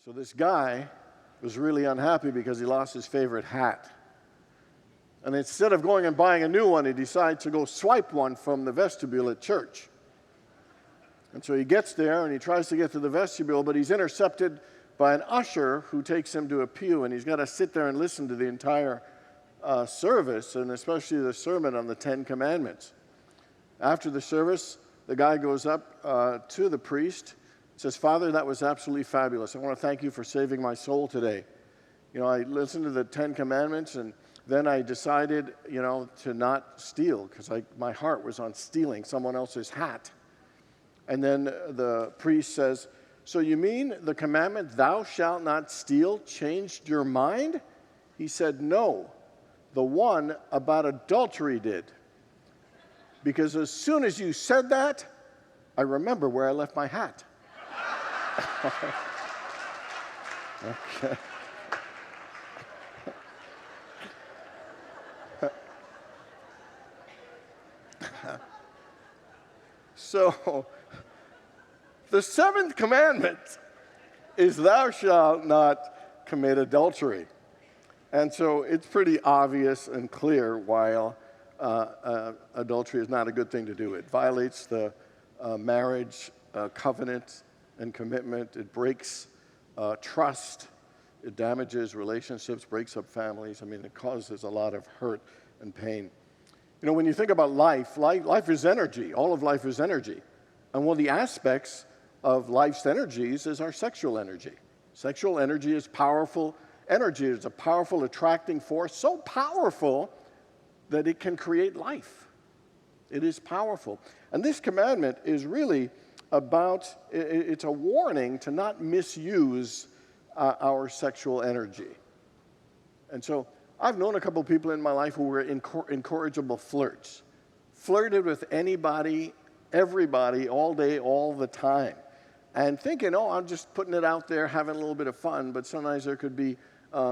So this guy was really unhappy because he lost his favorite hat. And instead of going and buying a new one, he decides to go swipe one from the vestibule at church. And so he gets there and he tries to get to the vestibule, but he's intercepted by an usher who takes him to a pew, and he's got to sit there and listen to the entire service, and especially the sermon on the Ten Commandments. After the service, the guy goes up to the priest, says, "Father, that was absolutely fabulous. I want to thank you for saving my soul today. I listened to the Ten Commandments, and then I decided, to not steal because my heart was on stealing someone else's hat." And then the priest says, "So you mean the commandment, thou shalt not steal, changed your mind?" He said, "No, the one about adultery did. Because as soon as you said that, I remember where I left my hat." Okay. So, the seventh commandment is thou shalt not commit adultery. And so it's pretty obvious and clear why adultery is not a good thing to do. It violates the marriage covenant and commitment. It breaks trust. It damages relationships, breaks up families. It causes a lot of hurt and pain. When you think about life is energy. All of life is energy. And one of the aspects of life's energies is our sexual energy. Sexual energy is powerful energy. It's a powerful attracting force, so powerful that it can create life. It is powerful. And this commandment is really it's a warning to not misuse our sexual energy. And so I've known a couple of people in my life who were incorrigible flirts. Flirted with anybody, everybody, all day, all the time. And thinking, I'm just putting it out there, having a little bit of fun, but sometimes there could be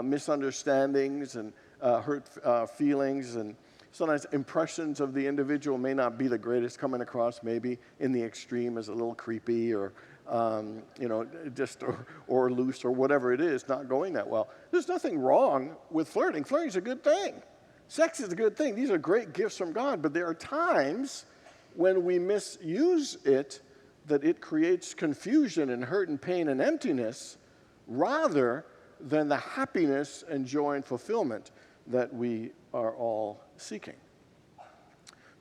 misunderstandings and hurt feelings, and sometimes impressions of the individual may not be the greatest, coming across maybe in the extreme as a little creepy or or loose or whatever it is, not going that well. There's nothing wrong with flirting. Flirting is a good thing. Sex is a good thing. These are great gifts from God, but there are times when we misuse it that it creates confusion and hurt and pain and emptiness rather than the happiness and joy and fulfillment that we are all seeking.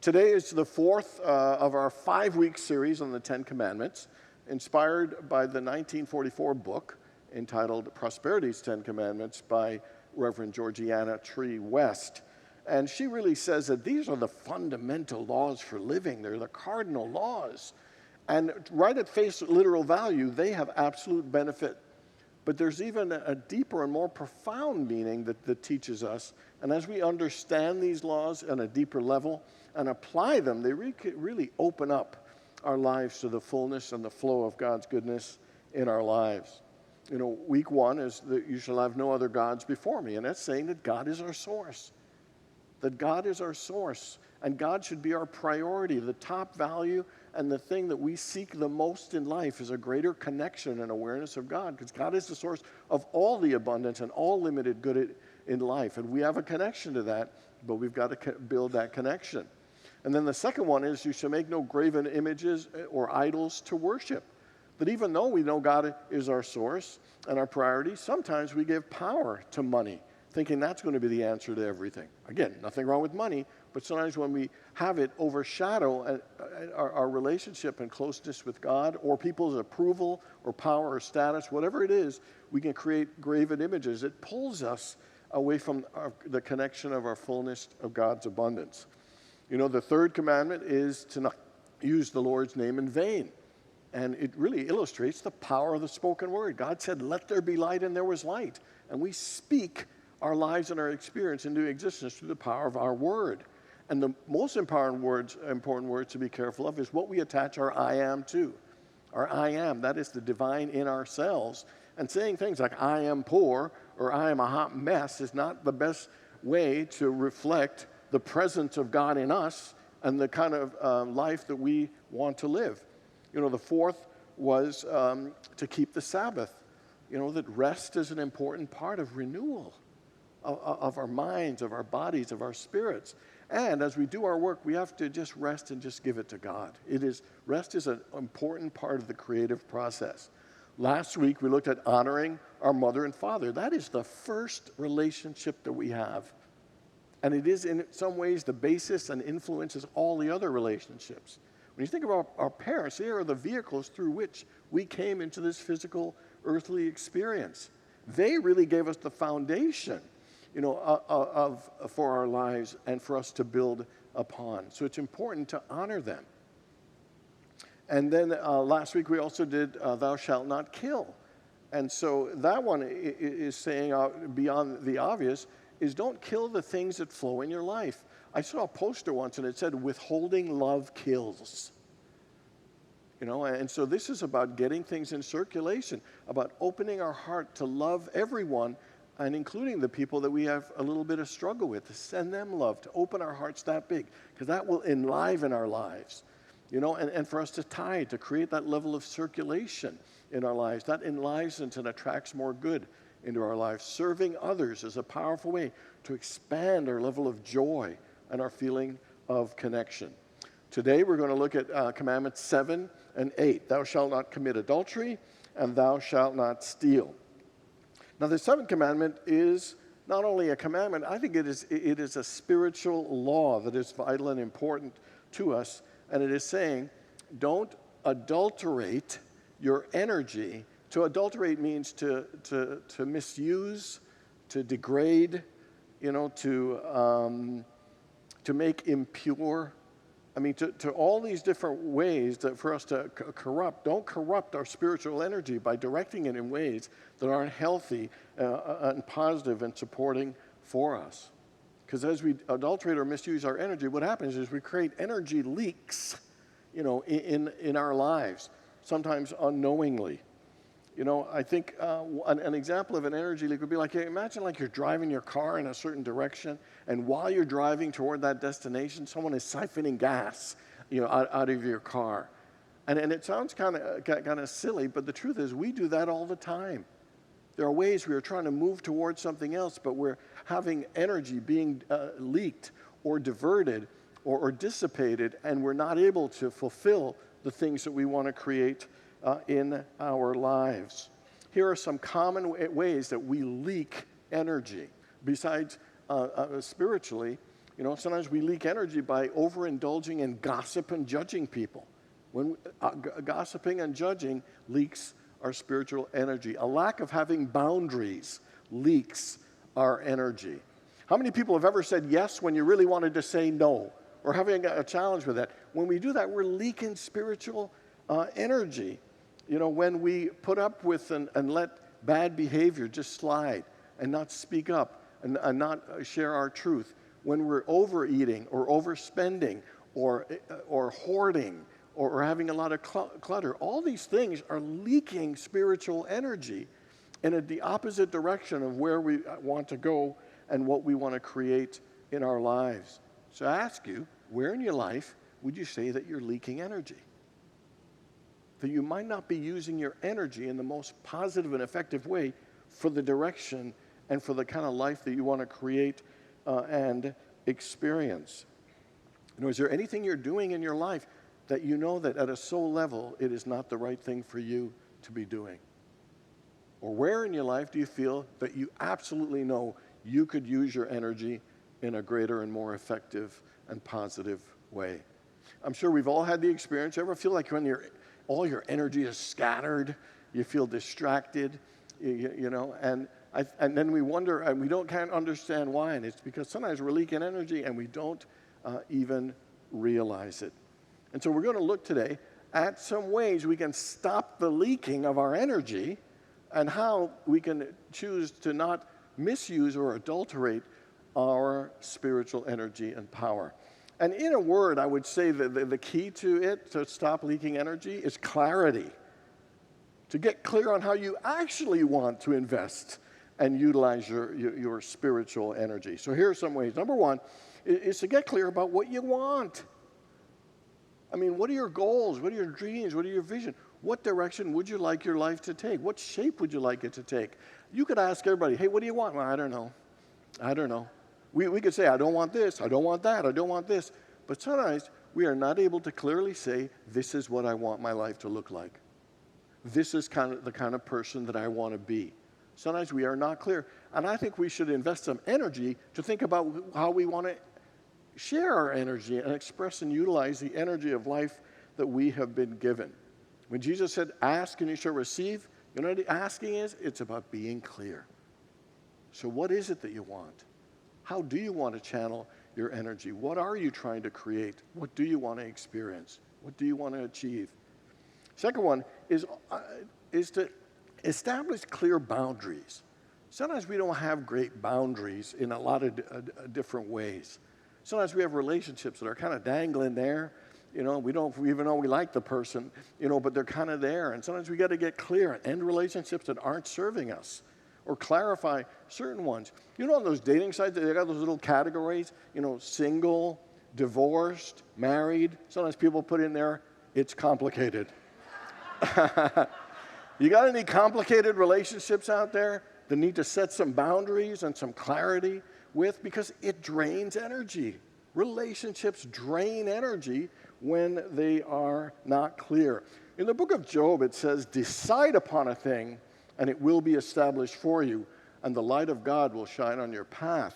Today is the fourth of our 5-week series on the Ten Commandments, inspired by the 1944 book entitled Prosperity's Ten Commandments by Reverend Georgiana Tree West. And she really says that these are the fundamental laws for living. They're the cardinal laws. And right at face literal value, they have absolute benefit. But there's even a deeper and more profound meaning that teaches us. And as we understand these laws on a deeper level and apply them, they really open up our lives to the fullness and the flow of God's goodness in our lives. Week 1 is that you shall have no other gods before me. And that's saying that God is our source. That God is our source. And God should be our priority, the top value, and the thing that we seek the most in life is a greater connection and awareness of God, because God is the source of all the abundance and all limited good in life. And we have a connection to that, but we've got to build that connection. And then the second one is you shall make no graven images or idols to worship. That even though we know God is our source and our priority, sometimes we give power to money, thinking that's going to be the answer to everything. Again, nothing wrong with money, but sometimes when we have it overshadow our relationship and closeness with God or people's approval or power or status, whatever it is, we can create graven images. It pulls us away from the connection of our fullness of God's abundance. The third commandment is to not use the Lord's name in vain. And it really illustrates the power of the spoken word. God said, "Let there be light," and there was light. And we speak our lives and our experience into existence through the power of our word. And the most important words to be careful of is what we attach our I am to. Our I am, that is the divine in ourselves. And saying things like I am poor or I am a hot mess is not the best way to reflect the presence of God in us and the kind of life that we want to live. The fourth was to keep the Sabbath. that rest is an important part of renewal of our minds, of our bodies, of our spirits. And as we do our work, we have to just rest and just give it to God. Rest is an important part of the creative process. Last week, we looked at honoring our mother and father. That is the first relationship that we have. And it is in some ways the basis and influences all the other relationships. When you think about our parents, they are the vehicles through which we came into this physical, earthly experience. They really gave us the foundation, for our lives and for us to build upon. So it's important to honor them. And then last week we also did thou shalt not kill. And so that one is saying beyond the obvious is don't kill the things that flow in your life. I saw a poster once and it said withholding love kills. And so this is about getting things in circulation, about opening our heart to love everyone and including the people that we have a little bit of struggle with, to send them love, to open our hearts that big, because that will enliven our lives. And for us to tithe, to create that level of circulation in our lives, that enlivens and attracts more good into our lives. Serving others is a powerful way to expand our level of joy and our feeling of connection. Today we're going to look at commandments 7 and 8. Thou shalt not commit adultery, and thou shalt not steal. Now the seventh commandment is not only a commandment, I think it is a spiritual law that is vital and important to us. And it is saying, don't adulterate your energy. To adulterate means to misuse, to degrade, to make impure. I mean, to all these different ways that for us to corrupt. Don't corrupt our spiritual energy by directing it in ways that aren't healthy and positive and supporting for us. Because as we adulterate or misuse our energy, what happens is we create energy leaks, in our lives, sometimes unknowingly. I think an example of an energy leak would be like, imagine like you're driving your car in a certain direction, and while you're driving toward that destination, someone is siphoning gas, out of your car. And it sounds kind of silly, but the truth is we do that all the time. There are ways we are trying to move towards something else, but we're having energy being leaked or diverted or dissipated, and we're not able to fulfill the things that we want to create in our lives. Here are some common ways that we leak energy. Besides spiritually, sometimes we leak energy by overindulging in gossip and judging people. When gossiping and judging leaks our spiritual energy. A lack of having boundaries leaks our energy. How many people have ever said yes when you really wanted to say no? Or having a challenge with that? When we do that, we're leaking spiritual energy. When we put up with and let bad behavior just slide and not speak up and not share our truth. When we're overeating or overspending or hoarding or having a lot of clutter. All these things are leaking spiritual energy in the opposite direction of where we want to go and what we want to create in our lives. So I ask you, where in your life would you say that you're leaking energy? That you might not be using your energy in the most positive and effective way for the direction and for the kind of life that you want to create and experience. Is there anything you're doing in your life that you know that at a soul level it is not the right thing for you to be doing? Or where in your life do you feel that you absolutely know you could use your energy in a greater and more effective and positive way? I'm sure we've all had the experience. You ever feel like when all your energy is scattered, you feel distracted, and then we wonder, and we can't understand why, and it's because sometimes we're leaking energy and we don't even realize it. And so we're going to look today at some ways we can stop the leaking of our energy and how we can choose to not misuse or adulterate our spiritual energy and power. And in a word, I would say that the key to it, to stop leaking energy, is clarity. To get clear on how you actually want to invest and utilize your spiritual energy. So here are some ways. Number one is to get clear about what you want. I mean, what are your goals? What are your dreams? What are your vision? What direction would you like your life to take? What shape would you like it to take? You could ask everybody, hey, what do you want? Well, I don't know. I don't know. We could say, I don't want this, I don't want that, I don't want this. But sometimes we are not able to clearly say, this is what I want my life to look like. This is the kind of person that I want to be. Sometimes we are not clear. And I think we should invest some energy to think about how we want to share our energy and express and utilize the energy of life that we have been given. When Jesus said, ask and you shall receive, you know what asking is? It's about being clear. So what is it that you want? How do you want to channel your energy? What are you trying to create? What do you want to experience? What do you want to achieve? Second one is to establish clear boundaries. Sometimes we don't have great boundaries in a lot of different ways. Sometimes we have relationships that are kind of dangling there. You know, we don't even know we like the person, you know, but they're kind of there. And sometimes we got to get clear and end relationships that aren't serving us or clarify certain ones. You know, on those dating sites, they got those little categories, you know, single, divorced, married. Sometimes people put in there, it's complicated. You got any complicated relationships out there that need to set some boundaries and some clarity with? Because it drains energy. Relationships drain energy when they are not clear. In the book of Job, it says, decide upon a thing, and it will be established for you, and the light of God will shine on your path.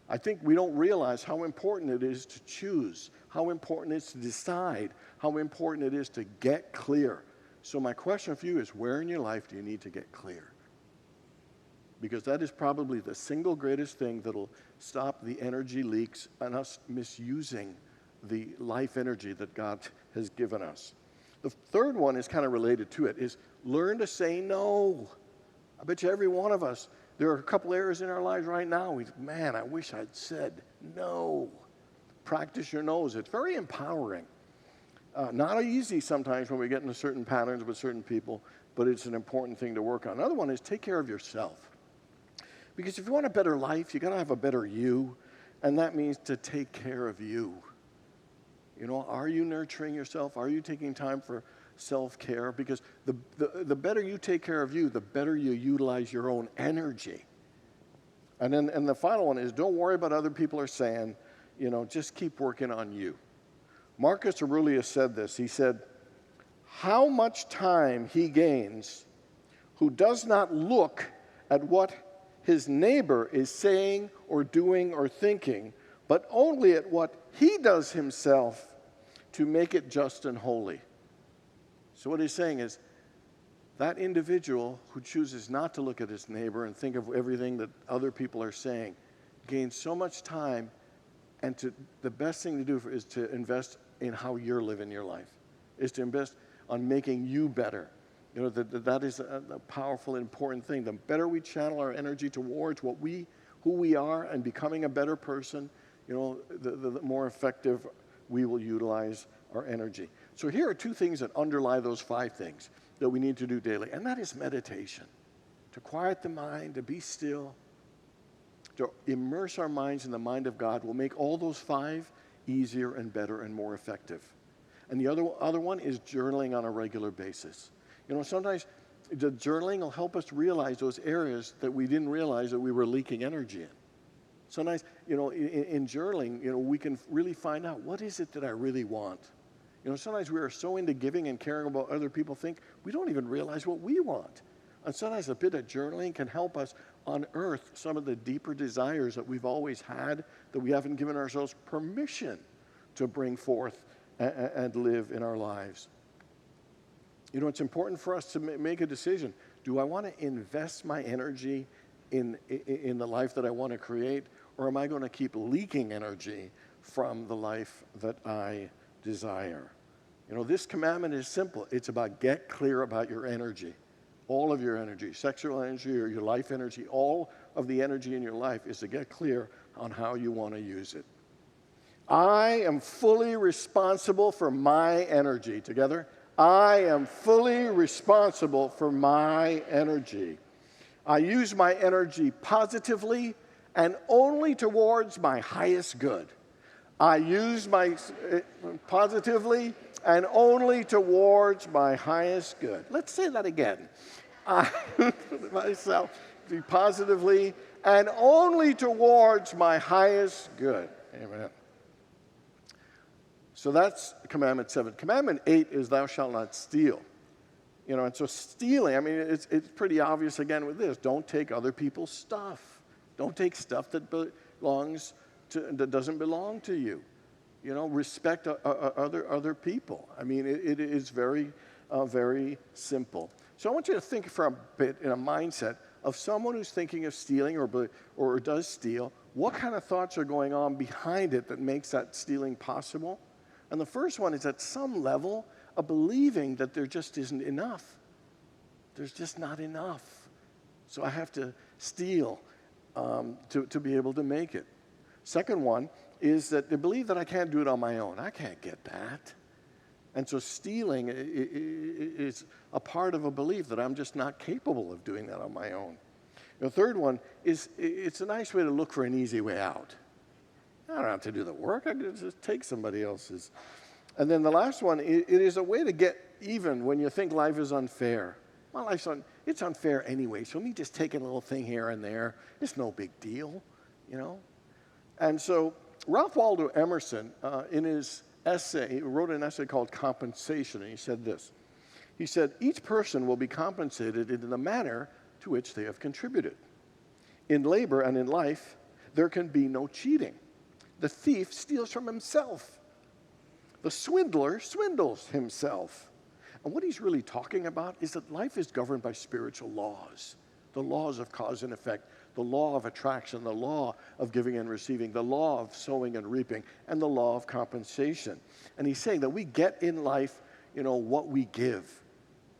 I think we don't realize how important it is to choose, how important it is to decide, how important it is to get clear. So my question for you is, where in your life do you need to get clear? Because that is probably the single greatest thing that'll stop the energy leaks and us misusing the life energy that God has given us. The third one is kind of related to it, is learn to say no. I bet you every one of us, there are a couple areas in our lives right now, man, I wish I'd said no. Practice your no's. It's very empowering. Not easy sometimes when we get into certain patterns with certain people, but it's an important thing to work on. Another one is take care of yourself. Because if you want a better life, you got to have a better you, and that means to take care of you. You know, are you nurturing yourself? Are you taking time for self-care? Because the better you take care of you, the better you utilize your own energy. And the final one is don't worry about what other people are saying. You know, just keep working on you. Marcus Aurelius said this. He said, how much time he gains who does not look at what his neighbor is saying or doing or thinking, but only at what he does himself to make it just and holy. So what he's saying is that individual who chooses not to look at his neighbor and think of everything that other people are saying gains so much time, and the best thing to do is to invest in how you're living your life, is to invest on making you better. You know, that is a powerful, important thing. The better we channel our energy towards who we are and becoming a better person, you know, the more effective we will utilize our energy. So here are two things that underlie those 5 things that we need to do daily, and that is meditation. To quiet the mind, to be still, to immerse our minds in the mind of God will make all those 5 easier and better and more effective. And the other one is journaling on a regular basis. You know, sometimes the journaling will help us realize those areas that we didn't realize that we were leaking energy in. Sometimes, you know, in journaling, you know, we can really find out, what is it that I really want? You know, sometimes we are so into giving and caring about what other people think, we don't even realize what we want. And sometimes a bit of journaling can help us unearth some of the deeper desires that we've always had, that we haven't given ourselves permission to bring forth and live in our lives. You know, it's important for us to make a decision. Do I want to invest my energy in the life that I want to create, or am I going to keep leaking energy from the life that I desire? You know, this commandment is simple. It's about get clear about your energy. All of your energy, sexual energy or your life energy, all of the energy in your life is to get clear on how you want to use it. I am fully responsible for my energy. Together? I am fully responsible for my energy. I use my energy positively and only towards my highest good. I use my positively and only towards my highest good. Let's say that again. I use myself positively and only towards my highest good. Amen. So that's commandment 7. Commandment 8 is thou shalt not steal. And so stealing, I mean, it's pretty obvious again with this. Don't take other people's stuff. Don't take stuff that doesn't belong to you. Respect other people. I mean, it is very, very simple. So I want you to think for a bit in a mindset of someone who's thinking of stealing or does steal. What kind of thoughts are going on behind it that makes that stealing possible? And the first one is at some level of believing that there just isn't enough. There's just not enough. So I have to steal to be able to make it. Second one is that they believe that I can't do it on my own. I can't get that. And so stealing is a part of a belief that I'm just not capable of doing that on my own. The third one is it's a nice way to look for an easy way out. I don't have to do the work. I can just take somebody else's. And then the last one, it is a way to get even when you think life is unfair. My life's it's unfair anyway, so me just taking a little thing here and there, it's no big deal, And so Ralph Waldo Emerson, in his essay, he wrote an essay called Compensation, and he said this. He said, each person will be compensated in the manner to which they have contributed. In labor and in life, there can be no cheating. The thief steals from himself. The swindler swindles himself. And what he's really talking about is that life is governed by spiritual laws. The laws of cause and effect, the law of attraction, the law of giving and receiving, the law of sowing and reaping, and the law of compensation. And he's saying that we get in life, what we give.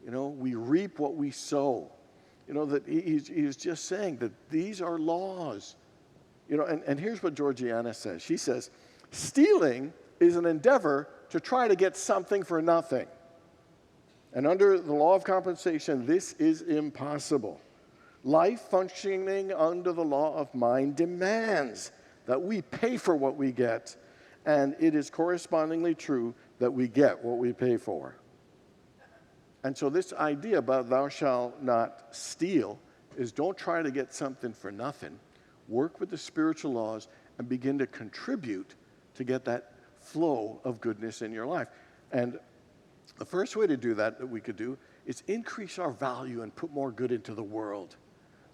We reap what we sow. That he's just saying that these are laws. And here's what Georgiana says. She says, stealing is an endeavor to try to get something for nothing. And under the law of compensation, this is impossible. Life functioning under the law of mind demands that we pay for what we get, and it is correspondingly true that we get what we pay for. And so this idea about thou shalt not steal is don't try to get something for nothing. Work with the spiritual laws and begin to contribute to get that flow of goodness in your life. And the first way to do that we could do is increase our value and put more good into the world.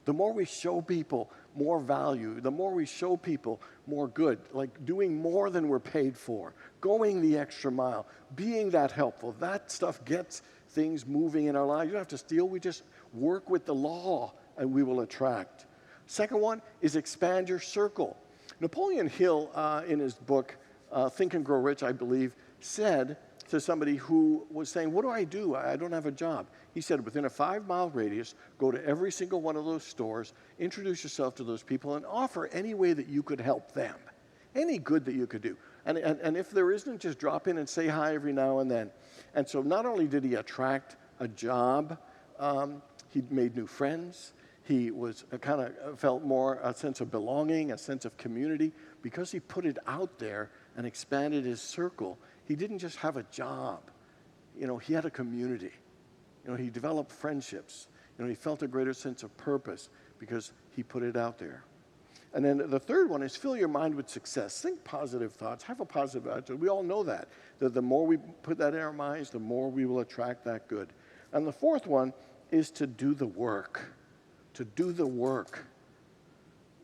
The more we show people more value, the more we show people more good, like doing more than we're paid for, going the extra mile, being that helpful, that stuff gets things moving in our lives. You don't have to steal, we just work with the law and we will attract. Second one is expand your circle. Napoleon Hill, in his book, Think and Grow Rich, I believe, said to somebody who was saying, what do? I don't have a job. He said, within a 5-mile radius, go to every single one of those stores, introduce yourself to those people, and offer any way that you could help them, any good that you could do. And if there isn't, just drop in and say hi every now and then. And so not only did he attract a job, he made new friends. He was kind of felt more a sense of belonging, a sense of community. Because he put it out there and expanded his circle, he didn't just have a job. He had a community. He developed friendships. He felt a greater sense of purpose because he put it out there. And then the third one is fill your mind with success. Think positive thoughts. Have a positive attitude. We all know that the more we put that in our minds, the more we will attract that good. And the fourth one is to do the work. To do the work.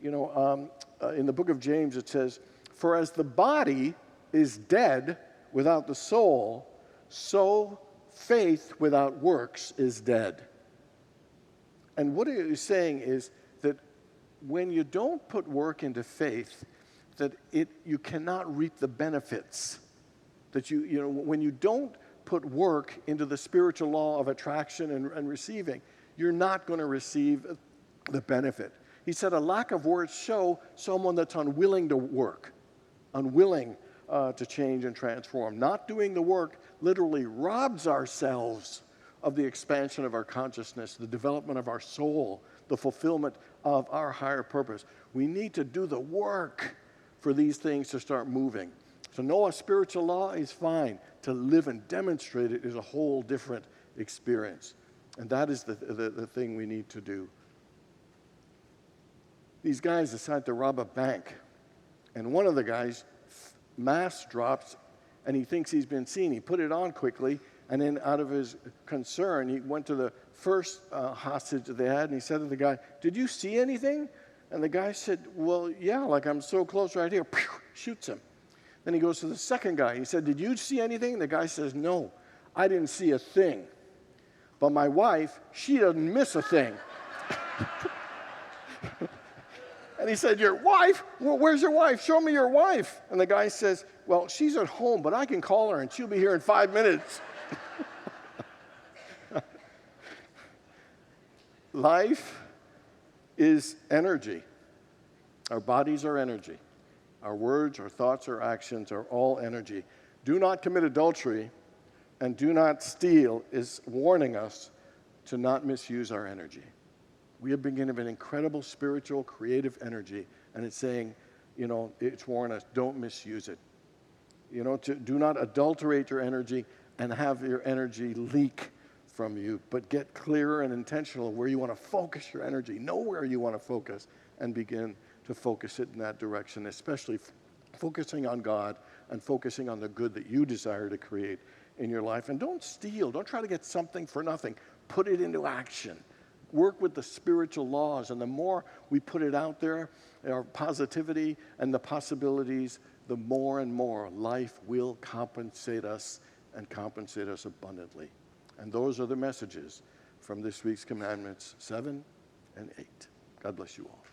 In the book of James it says, for as the body is dead without the soul, so faith without works is dead. And what he is saying is that when you don't put work into faith, that you cannot reap the benefits. That when you don't put work into the spiritual law of attraction and receiving, you're not going to receive the benefit. He said a lack of works show someone that's unwilling to work, unwilling to change and transform. Not doing the work literally robs ourselves of the expansion of our consciousness, the development of our soul, the fulfillment of our higher purpose. We need to do the work for these things to start moving. To know a spiritual law is fine. To live and demonstrate it is a whole different experience. And that is the thing we need to do. These guys decide to rob a bank. And one of the guys, mask drops, and he thinks he's been seen. He put it on quickly, and then out of his concern, he went to the first hostage that they had, and he said to the guy, "Did you see anything?" And the guy said, "Well, yeah, like I'm so close right here." Shoots him. Then he goes to the second guy. He said, "Did you see anything?" The guy says, "No, I didn't see a thing. But my wife, she doesn't miss a thing." And he said, "Your wife? Well, where's your wife? Show me your wife." And the guy says, "Well, she's at home, but I can call her and she'll be here in 5 minutes." Life is energy. Our bodies are energy. Our words, our thoughts, our actions are all energy. Do not commit adultery and do not steal is warning us to not misuse our energy. We have been given an incredible spiritual, creative energy, and it's saying, it's warning us, don't misuse it. Do not adulterate your energy and have your energy leak from you, but get clearer and intentional where you want to focus your energy. Know where you want to focus and begin to focus it in that direction, especially focusing on God and focusing on the good that you desire to create in your life. And don't steal. Don't try to get something for nothing. Put it into action. Work with the spiritual laws, and the more we put it out there, our positivity and the possibilities, the more and more life will compensate us and compensate us abundantly. And those are the messages from this week's Commandments 7 and 8. God bless you all.